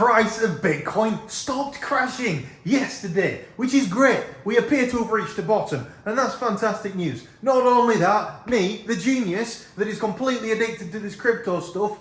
price of Bitcoin stopped crashing yesterday, which is great. We appear to have reached the bottom, and that's fantastic news. Not only that, me, the genius that is completely addicted to this crypto stuff,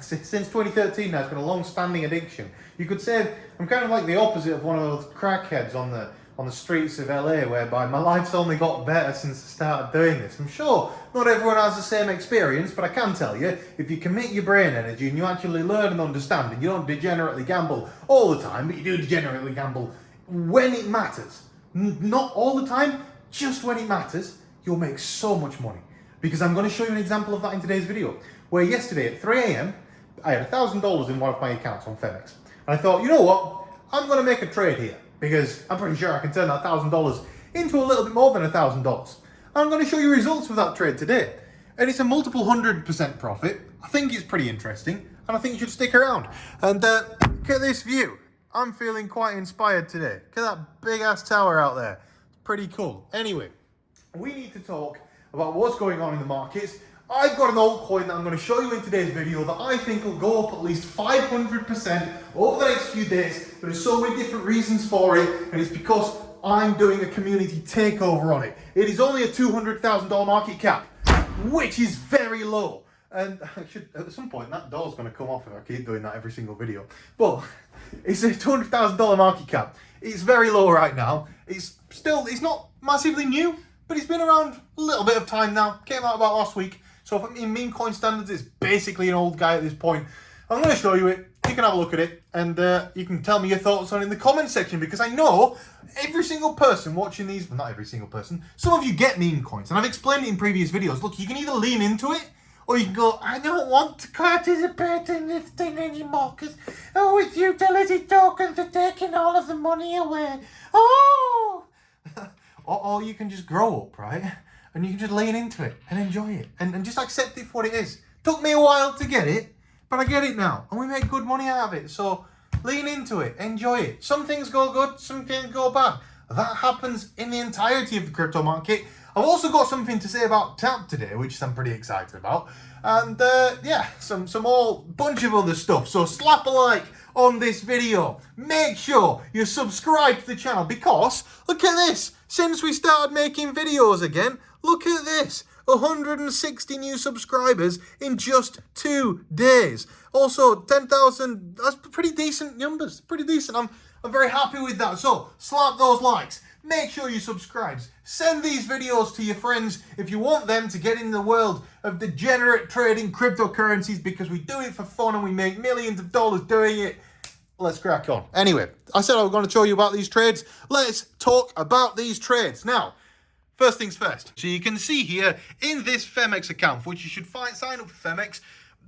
since 2013 now, it's been a long-standing addiction. You could say I'm kind of like the opposite of one of those crackheads on the streets of LA, whereby my life's only got better since I started doing this. I'm sure not everyone has the same experience, but I can tell you, if you commit your brain energy and you actually learn and understand, and you don't degenerately gamble all the time, but you do degenerately gamble when it matters, not all the time, just when it matters, you'll make so much money. Because I'm going to show you an example of that in today's video, where yesterday at 3 a.m, I had $1,000 in one of my accounts on PHEMEX. And I thought, you know what, I'm going to make a trade here, because I'm pretty sure I can turn that $1,000 into a little bit more than $1,000. I'm going to show you results of that trade today. And it's a multiple 100% profit. I think it's pretty interesting, and I think you should stick around. And look at this view. I'm feeling quite inspired today. Look at that big ass tower out there. It's pretty cool. Anyway, we need to talk about what's going on in the markets. I've got an altcoin that I'm going to show you in today's video that I think will go up at least 500% over the next few days. There are so many different reasons for it, and it's because I'm doing a community takeover on it. It is only a $200,000 market cap, which is very low. And I should, at some point, that door's going to come off if I keep doing that every single video. But it's a $200,000 market cap. It's very low right now. It's not massively new, but it's been around a little bit of time now. Came out about last week. So in Memecoin standards, it's basically an old guy at this point. I'm going to show you it. You can have a look at it, and you can tell me your thoughts on it in the comment section, because I know every single person watching these, well, not every single person, some of you get meme coins, and I've explained it in previous videos. Look, you can either lean into it, or you can go, I don't want to participate in this thing anymore, because, oh, its utility tokens are taking all of the money away. Oh! or you can just grow up, right? And you can just lean into it and enjoy it and just accept it for what it is. Took me a while to get it, but I get it now. And we make good money out of it. So lean into it, enjoy it. Some things go good, some things go bad. That happens in the entirety of the crypto market. I've also got something to say about TAP today, which I'm pretty excited about. And yeah, some more bunch of other stuff. So slap a like on this video. Make sure you subscribe to the channel, because look at this. Since we started making videos again, look at this. 160 new subscribers in just 2 days. Also, 10,000, that's pretty decent numbers. Pretty decent. I'm very happy with that. So, slap those likes. Make sure you subscribe. Send these videos to your friends if you want them to get in the world of degenerate trading cryptocurrencies, because we do it for fun and we make millions of dollars doing it. Let's crack on. Anyway, I said I was going to show you about these trades. Let's talk about these trades. Now, first things first. So you can see here in this PHEMEX account, for which you should sign up for PHEMEX,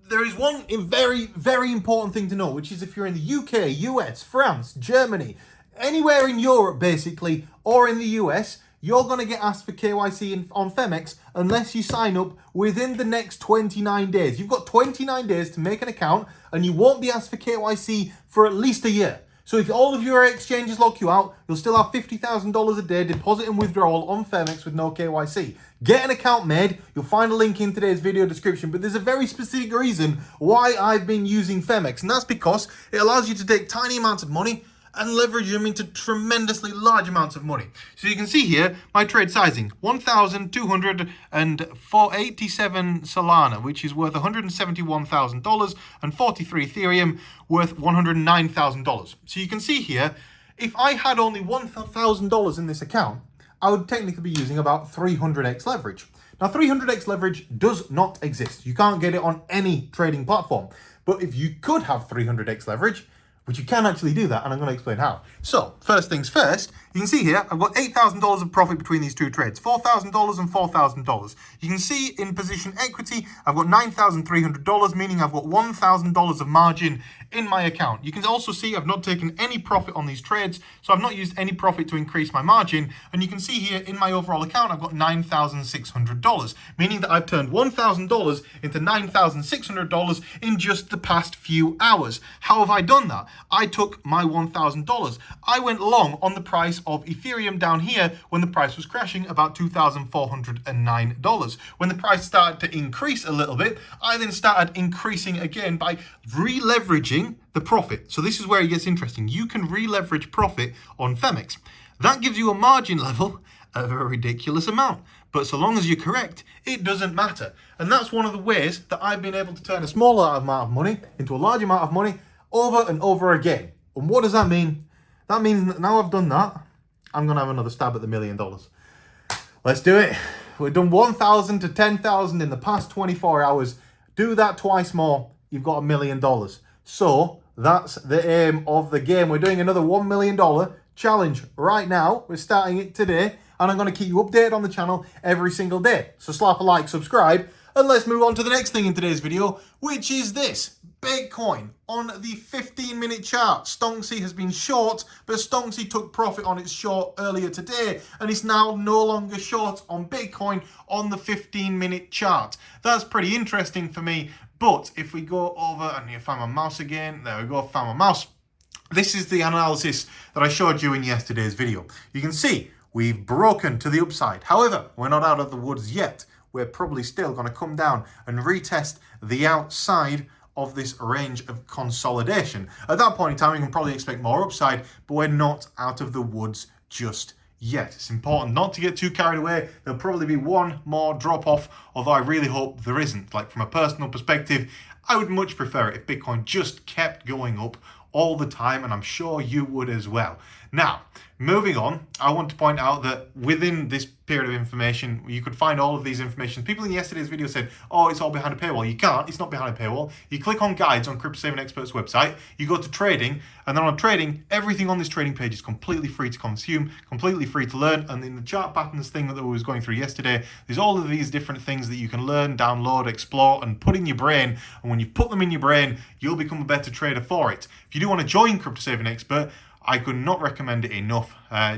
there is one very, very important thing to know, which is if you're in the UK, US, France, Germany, anywhere in Europe basically, or in the US, you're going to get asked for KYC on PHEMEX unless you sign up within the next 29 days. You've got 29 days to make an account, and you won't be asked for KYC for at least a year. So if all of your exchanges lock you out, you'll still have $50,000 a day deposit and withdrawal on PHEMEX with no KYC. Get an account made. You'll find a link in today's video description, but there's a very specific reason why I've been using PHEMEX, and that's because it allows you to take tiny amounts of money and leverage them into tremendously large amounts of money. So you can see here, my trade sizing, 1,287 Solana, which is worth $171,000, and 43 Ethereum, worth $109,000. So you can see here, if I had only $1,000 in this account, I would technically be using about 300x leverage. Now, 300x leverage does not exist. You can't get it on any trading platform. But if you could have 300x leverage, which you can actually do that, and I'm going to explain how. So, first things first, you can see here, I've got $8,000 of profit between these two trades, $4,000 and $4,000. You can see in position equity, I've got $9,300, meaning I've got $1,000 of margin in my account. You can also see I've not taken any profit on these trades, so I've not used any profit to increase my margin. And you can see here in my overall account, I've got $9,600, meaning that I've turned $1,000 into $9,600 in just the past few hours. How have I done that? I took my $1,000. I went long on the price of Ethereum down here when the price was crashing about $2,409. When the price started to increase a little bit, I then started increasing again by re-leveraging the profit. So this is where it gets interesting. You can re-leverage profit on PHEMEX. That gives you a margin level of a ridiculous amount. But so long as you're correct, it doesn't matter. And that's one of the ways that I've been able to turn a smaller amount of money into a large amount of money over and over again. And what does that mean? That means that now I've done that, I'm going to have another stab at the $1 million. Let's do it. We've done 1,000 to 10,000 in the past 24 hours. Do that twice more, you've got $1 million. So that's the aim of the game. We're doing another $1 million challenge right now. We're starting it today. And I'm going to keep you updated on the channel every single day. So slap a like, subscribe, and let's move on to the next thing in today's video, which is this. Bitcoin on the 15-minute chart. STONKSY has been short, but STONKSY took profit on its short earlier today, and it's now no longer short on Bitcoin on the 15-minute chart. That's pretty interesting for me, but if we go over, and you find my mouse again, there we go, found my mouse. This is the analysis that I showed you in yesterday's video. You can see we've broken to the upside. However, we're not out of the woods yet. We're probably still going to come down and retest the outside of this range of consolidation. At that point in time, we can probably expect more upside, but we're not out of the woods just yet. It's important not to get too carried away. There'll probably be one more drop off, although I really hope there isn't. Like, from a personal perspective, I would much prefer it if Bitcoin just kept going up all the time, and I'm sure you would as well. Now, moving on, I want to point out that within this period of information, you could find all of these information. People in yesterday's video said, oh, it's all behind a paywall. You can't. It's not behind a paywall. You click on guides on Crypto Saving Expert's website, you go to trading, and then on trading, everything on this trading page is completely free to consume, completely free to learn. And in the chart patterns thing that we was going through yesterday, there's all of these different things that you can learn, download, explore, and put in your brain. And when you put them in your brain, you'll become a better trader for it. If you do want to join Crypto Saving Expert, I could not recommend it enough.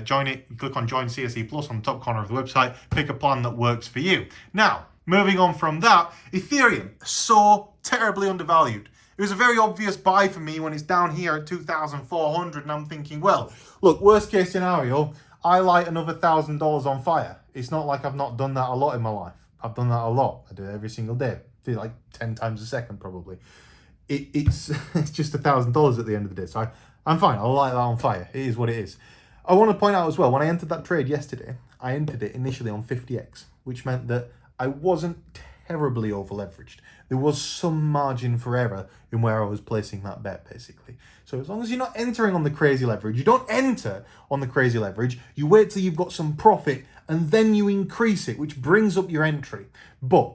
Join it, click on Join CSE Plus on the top corner of the website, pick a plan that works for you. Now, moving on from that, Ethereum, so terribly undervalued. It was a very obvious buy for me when it's down here at 2,400, and I'm thinking, well, look, worst case scenario, I light another $1,000 on fire. It's not like I've not done that a lot in my life. I've done that a lot. I do it every single day. I do it like 10 times a second probably. It's just $1,000 at the end of the day. So I'm fine. I'll light that on fire. It is what it is. I want to point out as well, when I entered that trade yesterday, I entered it initially on 50x, which meant that I wasn't terribly over leveraged. There was some margin for error in where I was placing that bet, basically. So as long as you're not entering on the crazy leverage, you don't enter on the crazy leverage, you wait till you've got some profit and then you increase it, which brings up your entry. But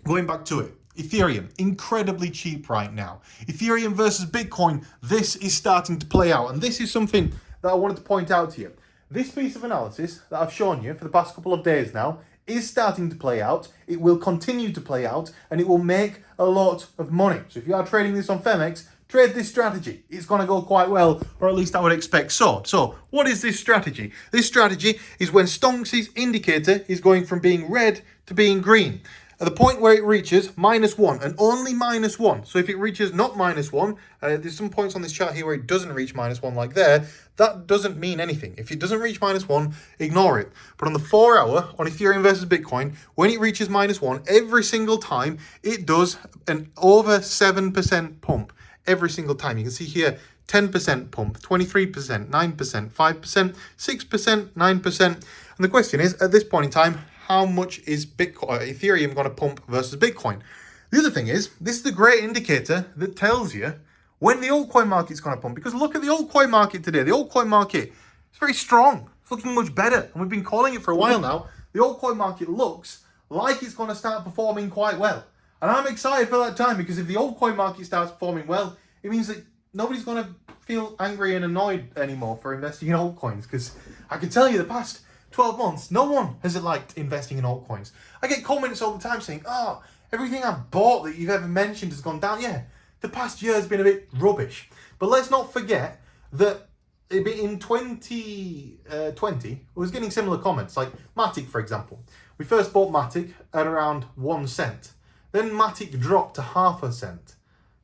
going back to it, Ethereum, incredibly cheap right now. Ethereum versus Bitcoin, this is starting to play out. And this is something that I wanted to point out to you. This piece of analysis that I've shown you for the past couple of days now is starting to play out. It will continue to play out, and it will make a lot of money. So if you are trading this on PHEMEX, trade this strategy. It's going to go quite well, or at least I would expect so. So what is this strategy? This strategy is when STONKSY's indicator is going from being red to being green. At the point where it reaches -1 and only -1. So if it reaches not -1, there's some points on this chart here where it doesn't reach -1 like there. That doesn't mean anything. If it doesn't reach -1, ignore it. But on the 4 hour on Ethereum versus Bitcoin, when it reaches -1, every single time it does an over 7% pump. Every single time. You can see here 10% pump, 23%, 9%, 5%, 6%, 9%. And the question is, at this point in time, how much is Ethereum going to pump versus Bitcoin? The other thing is, this is the great indicator that tells you when the altcoin market's going to pump. Because look at the altcoin market today. The altcoin market is very strong. It's looking much better. And we've been calling it for a while now. The altcoin market looks like it's going to start performing quite well. And I'm excited for that time, because if the altcoin market starts performing well, it means that nobody's going to feel angry and annoyed anymore for investing in altcoins. Because I can tell you the past 12 months, no one has liked investing in altcoins. I get comments all the time saying, oh, everything I've bought that you've ever mentioned has gone down. Yeah, the past year has been a bit rubbish. But let's not forget that in 2020, I was getting similar comments, like Matic, for example. We first bought Matic at around 1 cent. Then Matic dropped to 0.5 cent.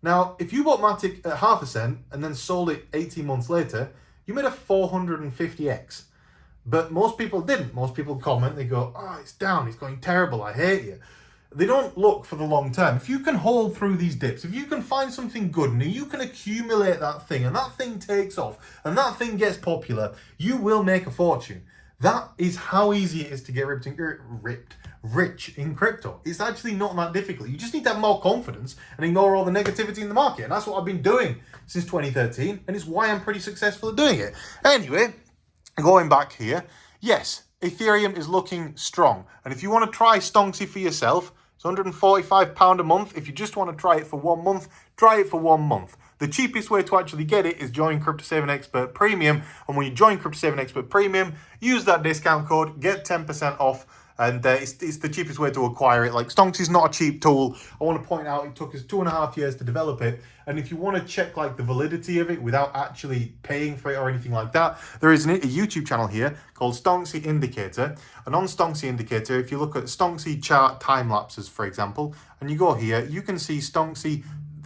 Now, if you bought Matic at half a cent and then sold it 18 months later, you made a 450x. But most people didn't. Most people comment, they go, oh, it's down, it's going terrible, I hate you. They don't look for the long term. If you can hold through these dips, if you can find something good and you can accumulate that thing and that thing takes off and that thing gets popular, you will make a fortune. That is how easy it is to get rich in crypto. It's actually not that difficult. You just need to have more confidence and ignore all the negativity in the market. And that's what I've been doing since 2013. And it's why I'm pretty successful at doing it. Anyway, going back here, yes, Ethereum is looking strong. And if you want to try STONKSY for yourself, it's £145 a month. If you just want to try it for 1 month, try it for 1 month. The cheapest way to actually get it is join Crypto Saving Expert Premium. And when you join Crypto Saving Expert Premium, use that discount code, get 10% off. And it's the cheapest way to acquire it. Like, STONKSY is not a cheap tool. I want to point out it took us 2.5 years to develop it. And if you want to check like the validity of it without actually paying for it or anything like that, there is a YouTube channel here called STONKSY Indicator. And on STONKSY Indicator, if you look at STONKSY chart time lapses, for example, and you go here, you can see STONKSY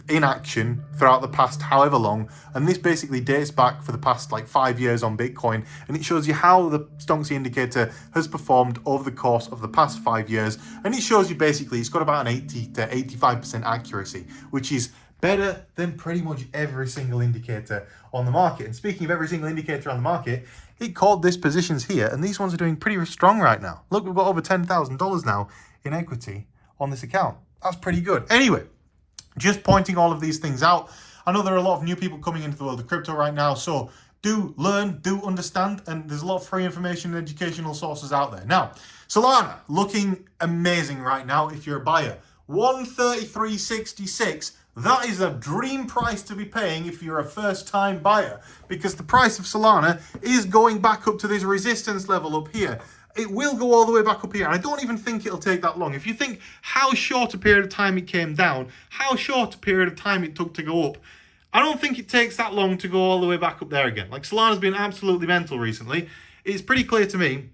in action throughout the past however long, and this basically dates back for the past like 5 years on Bitcoin, and it shows you how the STONKSY indicator has performed over the course of the past 5 years, and it shows you basically it's got about an 80 to 85% accuracy, which is better than pretty much every single indicator on the market. And speaking of every single indicator on the market, it called this positions here, and these ones are doing pretty strong right now. Look, we've got over $10,000 now in equity on this account. That's pretty good. Anyway, just pointing all of these things out. I know there are a lot of new people coming into the world of crypto right now, so do learn, do understand, and there's a lot of free information and educational sources out there. Now, Solana, looking amazing right now if you're a buyer. 133.66, that is a dream price to be paying if you're a first-time buyer, because the price of Solana is going back up to this resistance level up here. It will go all the way back up here, and I don't even think it'll take that long. If you think how short a period of time it came down, how short a period of time it took to go up, I don't think it takes that long to go all the way back up there again. Like, Solana's been absolutely mental recently. It's pretty clear to me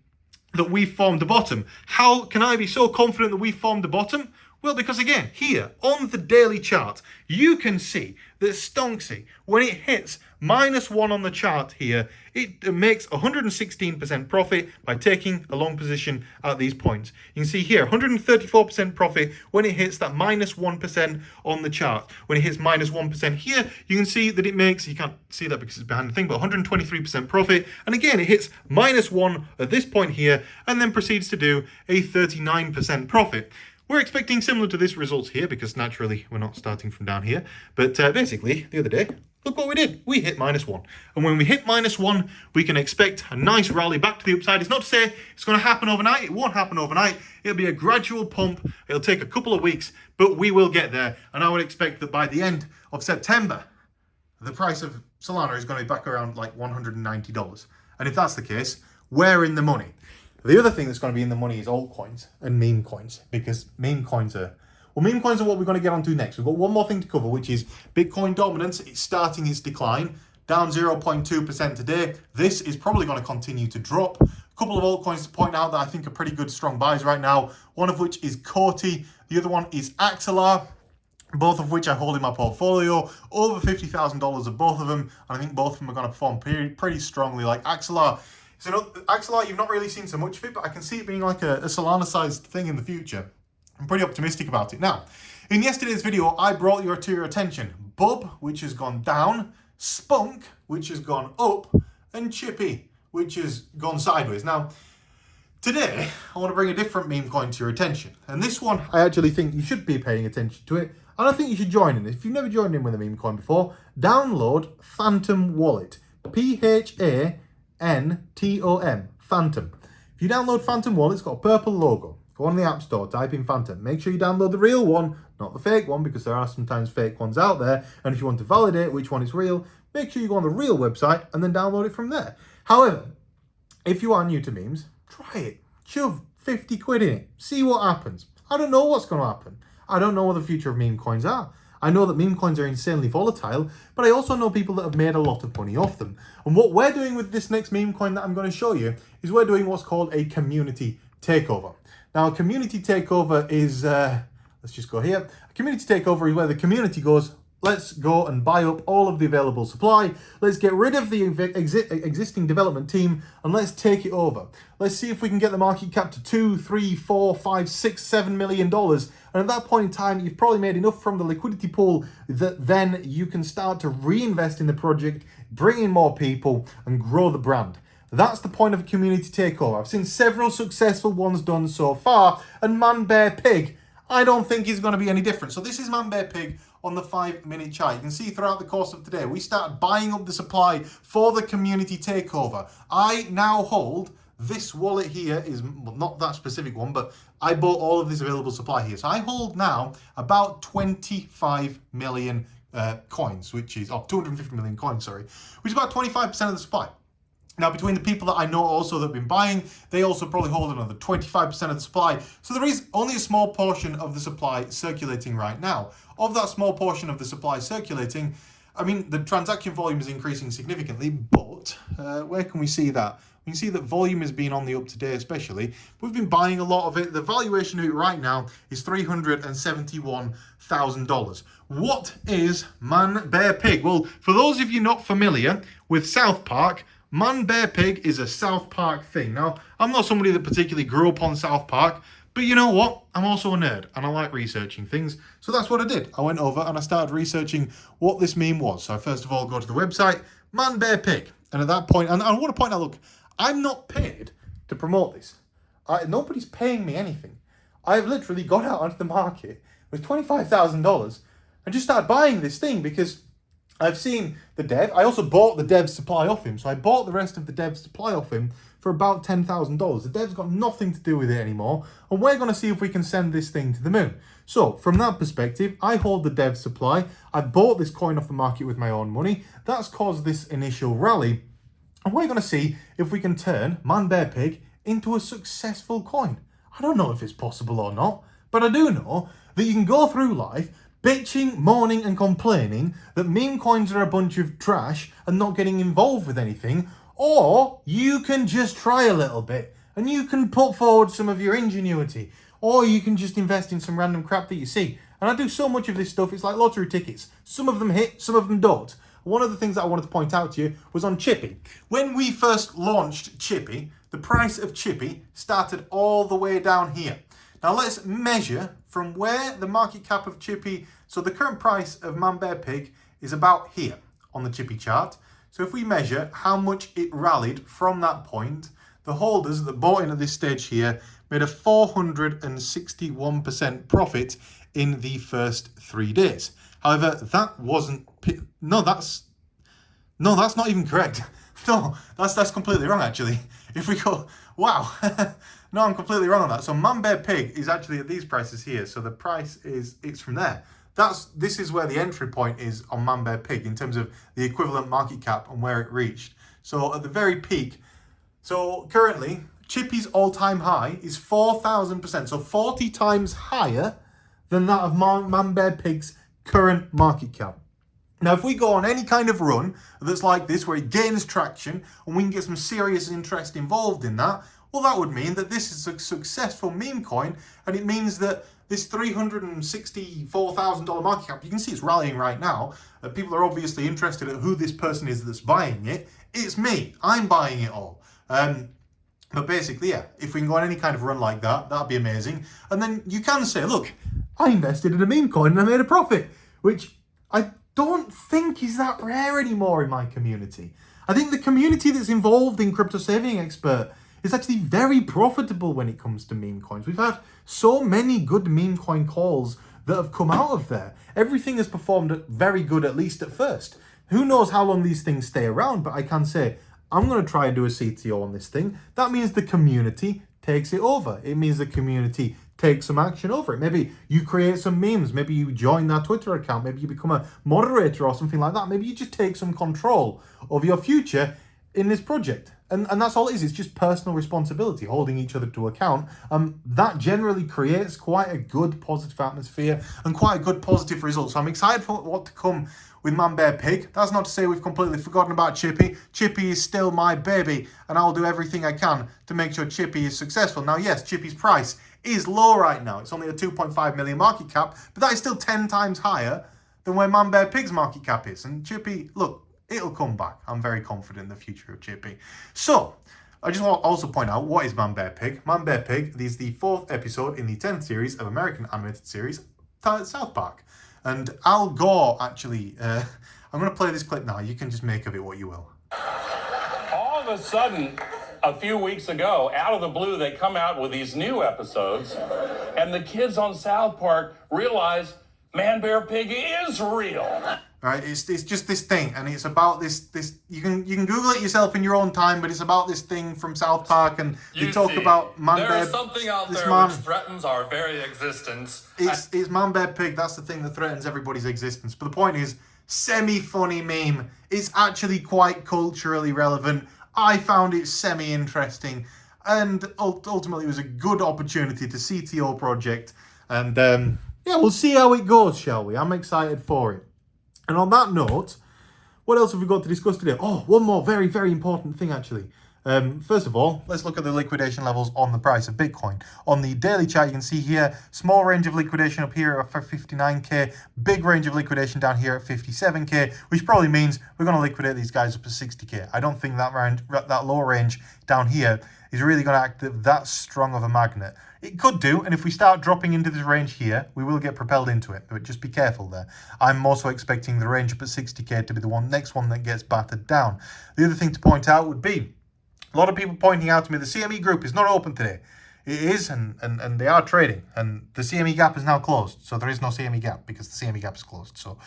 that we've formed a bottom. How can I be so confident that we've formed a bottom? Well, because again, here on the daily chart, you can see that STONKSY, when it hits -1 on the chart here, it makes 116% profit by taking a long position at these points. You can see here, 134% profit when it hits that -1% on the chart. When it hits -1% here, you can see that it makes, you can't see that because it's behind the thing, but 123% profit. And again, it hits -1 at this point here, and then proceeds to do a 39% profit. We're expecting similar to this results here because naturally we're not starting from down here. But basically, the other day, look what we did. We hit -1. And when we hit -1, we can expect a nice rally back to the upside. It's not to say it's going to happen overnight. It won't happen overnight. It'll be a gradual pump. It'll take a couple of weeks, but we will get there. And I would expect that by the end of September, the price of Solana is going to be back around like $190. And if that's the case, we're in the money. The other thing that's going to be in the money is altcoins and meme coins, because meme coins are what we're going to get onto next. We've got one more thing to cover, which is Bitcoin dominance. It's starting its decline, down 0.2% today. This is probably going to continue to drop. A couple of altcoins to point out that I think are pretty good, strong buys right now. One of which is Coty. The other one is Axelar, both of which I hold in my portfolio. Over $50,000 of both of them. And I think both of them are going to perform pretty strongly. Like Axelar, Axelar, you've not really seen so much of it, but I can see it being like a Solana-sized thing in the future. I'm pretty optimistic about it. Now, in yesterday's video, I brought to your attention Bub, which has gone down, Spunk, which has gone up, and Chippy, which has gone sideways. Now, today, I want to bring a different meme coin to your attention. And this one, I actually think you should be paying attention to it. And I think you should join in. If you've never joined in with a meme coin before, download Phantom Wallet. PHANTOM, Phantom. If you download Phantom Wallet, it's got a purple logo. Go on the App Store, type in Phantom. Make sure you download the real one, not the fake one, because there are sometimes fake ones out there. And if you want to validate which one is real, make sure you go on the real website and then download it from there. However, if you are new to memes, try it. Shove 50 quid in it. See what happens. I don't know what's going to happen. I don't know what the future of meme coins are. I know that meme coins are insanely volatile, but I also know people that have made a lot of money off them. And what we're doing with this next meme coin that I'm going to show you is we're doing what's called a community takeover. Now, a community takeover is, let's just go here. A community takeover is where the community goes, let's go and buy up all of the available supply. Let's get rid of the existing development team and let's take it over. Let's see if we can get the market cap to $2, $3, $4, $5, $6, $7 million. And at that point in time, you've probably made enough from the liquidity pool that then you can start to reinvest in the project, bring in more people and grow the brand. That's the point of a community takeover. I've seen several successful ones done so far, and Man Bear Pig, I don't think is going to be any different. So this is Man Bear Pig on the 5-minute chart. You can see throughout the course of today, we started buying up the supply for the community takeover. I now hold this wallet here, is well, not that specific one, but I bought all of this available supply here. So I hold now about 25 million coins, which is, 250 million coins, sorry, which is about 25% of the supply. Now, between the people that I know also that have been buying, they also probably hold another 25% of the supply. So there is only a small portion of the supply circulating right now. Of that small portion of the supply circulating, I mean, the transaction volume is increasing significantly, but where can we see that? We can see that volume has been on the up today especially. We've been buying a lot of it. The valuation of it right now is $371,000. What is Man Bear Pig? Well, for those of you not familiar with South Park, Man Bear Pig is a South Park thing. Now, I'm not somebody that particularly grew up on South Park, but you know what? I'm also a nerd and I like researching things. So that's what I did. I went over and I started researching what this meme was. So I first of all go to the website, Man Bear Pig. And at that point, and I want to point out, look, I'm not paid to promote this. Nobody's paying me anything. I've literally got out onto the market with $25,000 and just started buying this thing because I've seen the dev. I also bought the dev supply off him. So I bought the rest of the dev supply off him for about $10,000. The dev's got nothing to do with it anymore. And we're going to see if we can send this thing to the moon. So from that perspective, I hold the dev supply. I've bought this coin off the market with my own money. That's caused this initial rally. And we're going to see if we can turn Man Bear Pig into a successful coin. I don't know if it's possible or not, but I do know that you can go through life bitching, moaning and complaining that meme coins are a bunch of trash and not getting involved with anything, or you can just try a little bit and you can put forward some of your ingenuity, or you can just invest in some random crap that you see. And I do so much of this stuff, it's like lottery tickets. Some of them hit, some of them don't. One of the things that I wanted to point out to you was on Chippy. When we first launched Chippy, the price of Chippy started all the way down here. Now let's measure from where the market cap of Chippy, so the current price of Man Bear Pig is about here on the Chippy chart. So if we measure how much it rallied from that point, the holders that bought in at this stage here made a 461% profit in the first 3 days. However, that wasn't, that's not even correct. No, that's completely wrong actually. If we go, wow. No, I'm completely wrong on that. So Man Bear Pig is actually at these prices here. So the price it's from there. This is where the entry point is on Man Bear Pig in terms of the equivalent market cap and where it reached. So at the very peak, so currently Chippy's all-time high is 4,000%. So 40 times higher than that of Man Bear Pig's current market cap. Now, if we go on any kind of run that's like this, where it gains traction and we can get some serious interest involved in that, well, that would mean that this is a successful meme coin, and it means that this $364,000 market cap, you can see it's rallying right now. People are obviously interested in who this person is that's buying it. It's me. I'm buying it all. But basically, yeah, if we can go on any kind of run like that, that'd be amazing. And then you can say, look, I invested in a meme coin and I made a profit, which I don't think is that rare anymore in my community. I think the community that's involved in Crypto Saving Expert is actually very profitable when it comes to meme coins. We've had so many good meme coin calls that have come out of there. Everything has performed very good, at least at first. Who knows how long these things stay around, but I can say, I'm going to try and do a CTO on this thing. That means the community takes it over. It means the community takes some action over it. Maybe you create some memes. Maybe you join that Twitter account. Maybe you become a moderator or something like that. Maybe you just take some control of your future in this project. And that's all it is. It's just personal responsibility, holding each other to account. That generally creates quite a good positive atmosphere and quite a good positive result. So I'm excited for what to come with Man Bear Pig. That's not to say we've completely forgotten about Chippy. Chippy is still my baby, and I'll do everything I can to make sure Chippy is successful. Now, yes, Chippy's price is low right now. It's only a 2.5 million market cap, but that is still 10 times higher than where Man Bear Pig's market cap is. And Chippy, look, it'll come back. I'm very confident in the future of Chippy. So, I just want to also point out, what is Man Bear Pig? Man Bear Pig is the 4th episode in the 10th series of American animated series South Park. And Al Gore, actually, I'm going to play this clip now. You can just make of it what you will. All of a sudden, a few weeks ago, out of the blue, they come out with these new episodes, and the kids on South Park realize Man Bear Pig is real. Right, it's just this thing, and it's about this you can Google it yourself in your own time, but it's about this thing from South Park, and they talk about Man Bear. There's something out there which threatens our very existence. It's Man Bear Pig. That's the thing that threatens everybody's existence. But the point is, semi-funny meme. It's actually quite culturally relevant. I found it semi-interesting, and ultimately it was a good opportunity to CTO project. And yeah, we'll see how it goes, shall we? I'm excited for it. And on that note, what else have we got to discuss today? Oh, one more very, very important thing, actually. First of all, let's look at the liquidation levels on the price of Bitcoin. On the daily chart, you can see here, small range of liquidation up here at 59k, big range of liquidation down here at 57k, which probably means we're going to liquidate these guys up to 60k. I don't think that low range down here is really going to act that strong of a magnet. It could do, and if we start dropping into this range here, we will get propelled into it, but just be careful there. I'm also expecting the range up at 60k to be the next one that gets battered down. The other thing to point out would be, a lot of people pointing out to me, the CME group is not open today. It is, and they are trading, and the CME gap is now closed, so there is no CME gap because the CME gap is closed. So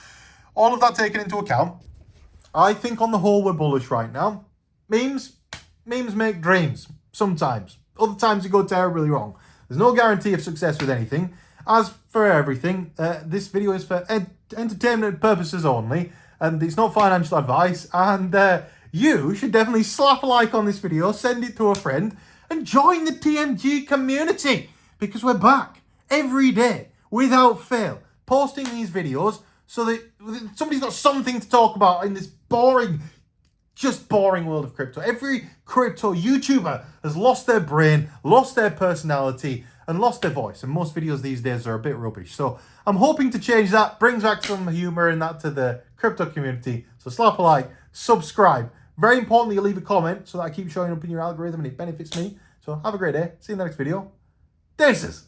all of that taken into account, I think on the whole we're bullish right now. Memes make dreams, sometimes. Other times they go terribly wrong. There's no guarantee of success with anything. As for everything, this video is for entertainment purposes only, and it's not financial advice, and you should definitely slap a like on this video, send it to a friend, and join the TMG community, because we're back every day, without fail, posting these videos so that somebody's got something to talk about in this boring world of crypto. Every crypto YouTuber has lost their brain, lost their personality, and lost their voice. And most videos these days are a bit rubbish. So I'm hoping to change that, brings back some humor in that to the crypto community. So slap a like, subscribe. Very importantly, you leave a comment so that I keep showing up in your algorithm and it benefits me. So have a great day. See you in the next video. Deuces.